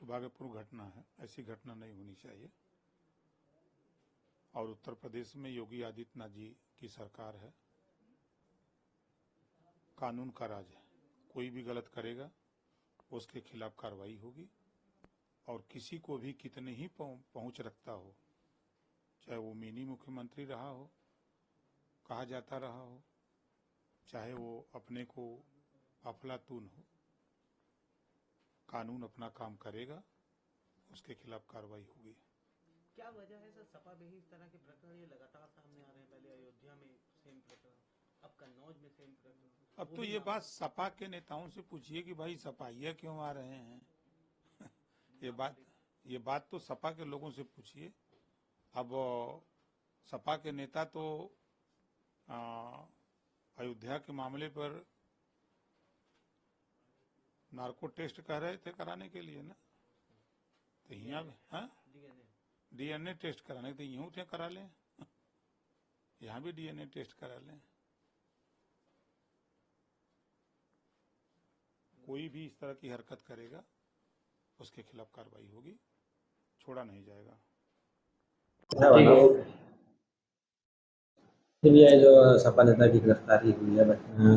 दुर्भाग्यपूर्ण घटना है, ऐसी घटना नहीं होनी चाहिए। और उत्तर प्रदेश में योगी आदित्यनाथ जी की सरकार है, कानून का राज है, कोई भी गलत करेगा उसके खिलाफ कार्रवाई होगी। और किसी को भी कितने ही पहुंच रखता हो, चाहे वो मिनी मुख्यमंत्री रहा हो, कहा जाता रहा हो, चाहे वो अपने को अफलातून हो, कानून अपना काम करेगा, उसके खिलाफ कार्रवाई होगी। क्या वजह है सर, सपा में ही इस तरह के प्रकरण ये लगातार सामने आ रहे हैं? पहले अयोध्या में सेम प्रकरण, अब कन्नौज में सेम प्रकरण। अब तो ये बात सपा के नेताओं से पूछिए कि भाई सपाइया क्यों आ रहे हैं। ये बात तो सपा के लोगों से पूछिए। अब सपा के नेता तो अयोध्या के मामले पर नार्को टेस्ट कह रहे थे कराने के लिए ना, तो यहाँ डीएनए टेस्ट कराने तो यूं थे करा लें, यहाँ भी डीएनए टेस्ट करा लें। कोई भी इस तरह की हरकत करेगा उसके खिलाफ कार्रवाई होगी, छोड़ा नहीं जाएगा। ये जो सपा नेता की गिरफ्तारी हुई है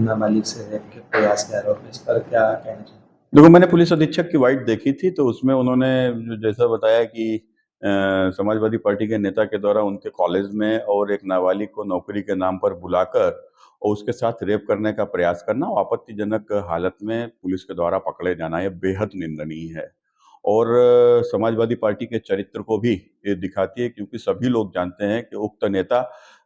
नाबालिग से रेप के प्रयास के आरोप में, इस पर क्या कहना चाहिए? देखो, मैंने पुलिस अधीक्षक की वाइट देखी थी, तो उसमें उन्होंने जैसा बताया कि समाजवादी पार्टी के नेता के द्वारा उनके कॉलेज में और एक नाबालिग को नौकरी के नाम पर बुलाकर और उसके साथ रेप करने का प्रयास करना और आपत्तिजनक हालत में पुलिस के द्वारा पकड़े जाना यह बेहद निंदनीय है और समाजवादी पार्टी के चरित्र को भी ये दिखाती है, क्योंकि सभी लोग जानते हैं कि उक्त नेता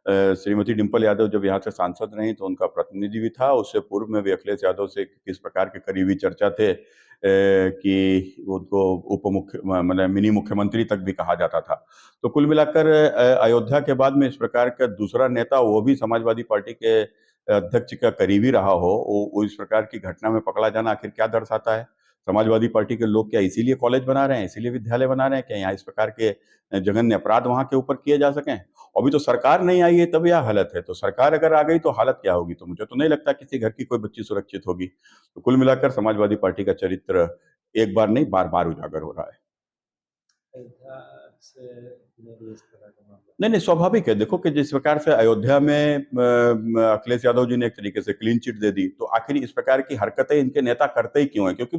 श्रीमती डिंपल यादव जब यहाँ से सांसद रही तो उनका प्रतिनिधि भी था। उससे पूर्व में भी अखिलेश यादव से किस प्रकार के करीबी चर्चा थे कि उनको मतलब मिनी मुख्यमंत्री तक भी कहा जाता था। तो कुल मिलाकर अयोध्या के बाद में इस प्रकार का दूसरा नेता, वो भी समाजवादी पार्टी के अध्यक्ष का करीबी रहा हो, वो इस प्रकार की घटना में पकड़ा जाना आखिर क्या दर्शाता है? समाजवादी पार्टी के लोग क्या इसीलिए कॉलेज बना रहे हैं, इसीलिए विद्यालय बना रहे हैं कि यहाँ इस प्रकार के जघन्य अपराध वहां के ऊपर किए जा सकें? अभी तो सरकार नहीं आई है तब यह हालत है, तो सरकार अगर आ गई तो हालत क्या होगी? तो मुझे तो नहीं लगता किसी घर की कोई बच्ची सुरक्षित होगी। तो कुल मिलाकर समाजवादी पार्टी का चरित्र एक बार नहीं बार बार उजागर हो रहा है। नहीं, स्वाभाविक है। देखो कि जिस प्रकार से अयोध्या में अखिलेश यादव जी ने एक तरीके से क्लीन चिट दे दी, तो आखिर इस प्रकार की हरकतें इनके नेता करते ही क्यों हैं? क्योंकि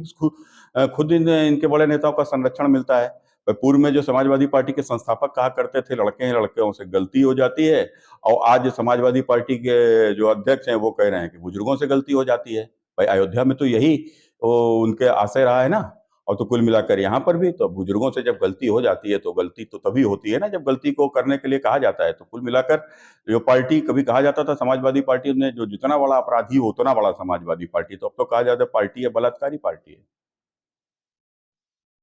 खुद इनके बड़े नेताओं का संरक्षण मिलता है। पूर्व में जो समाजवादी पार्टी के संस्थापक कहा करते थे लड़के हैं लड़कों से गलती हो जाती है, और आज समाजवादी पार्टी के जो अध्यक्ष हैं वो कह रहे हैं कि बुजुर्गों से गलती हो जाती है। भाई अयोध्या में तो यही उनके आशय रहा है ना। और तो कुल मिलाकर यहाँ पर भी तो बुजुर्गों से जब गलती हो जाती है तो गलती तो तभी होती है ना जब गलती को करने के लिए कहा जाता है। तो कुल मिलाकर जो पार्टी कभी कहा जाता था समाजवादी पार्टी ने जो जितना बड़ा अपराधी हो उतना बड़ा समाजवादी पार्टी, तो अब तो कहा जाता है पार्टी है बलात्कारी पार्टी है।